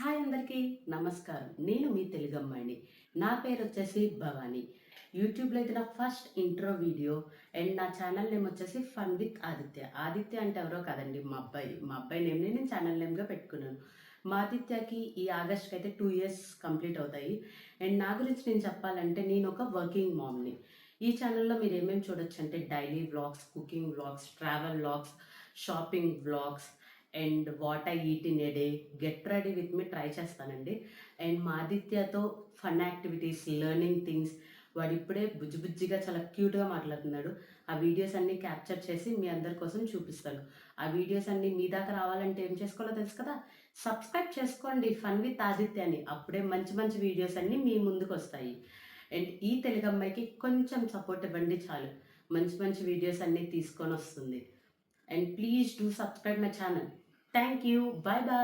Hi అందరికీ నమస్కారం. నేను మీ తెలుగు అమ్మాయిని. నా పేరు వచ్చేసి భవాని. యూట్యూబ్లో అయితే నా ఫస్ట్ ఇంట్రో వీడియో అండ్ నా ఛానల్ నేమ్ వచ్చేసి ఫన్ విత్ ఆదిత్య. ఆదిత్య అంటే ఎవరో కాదండి, మా అబ్బాయి నేమ్ని నేను ఛానల్ నేమ్గా పెట్టుకున్నాను. మా ఆదిత్యకి ఈ ఆగస్ట్కి అయితే 2 ఇయర్స్ కంప్లీట్ అవుతాయి. అండ్ నా గురించి నేను చెప్పాలంటే నేను ఒక వర్కింగ్ మామ్ని. ఈ ఛానల్లో మీరు ఏమేమి చూడొచ్చు అంటే daily vlogs, cooking vlogs, travel vlogs, shopping vlogs and what I eat in a day, get ready with me try చేస్తానండి. అండ్ మా ఆదిత్యతో ఫన్ యాక్టివిటీస్, లెర్నింగ్ థింగ్స్, వాడు ఇప్పుడే బుజ్జిగా చాలా క్యూట్గా మాట్లాడుతున్నాడు. ఆ వీడియోస్ అన్నీ క్యాప్చర్ చేసి మీ అందరి కోసం చూపిస్తాను. ఆ వీడియోస్ అన్నీ మీ దాకా రావాలంటే ఏం చేసుకోవాలో తెలుసు కదా, సబ్స్క్రైబ్ చేసుకోండి ఫన్ విత్ ఆదిత్య అని. అప్పుడే మంచి మంచి వీడియోస్ అన్నీ మీ ముందుకు వస్తాయి. అండ్ ఈ తెలుగు అమ్మాయికి కొంచెం సపోర్ట్ ఇవ్వండి చాలు, మంచి మంచి వీడియోస్ అన్నీ తీసుకొని వస్తుంది. And please do subscribe my channel. Thank you. Bye bye.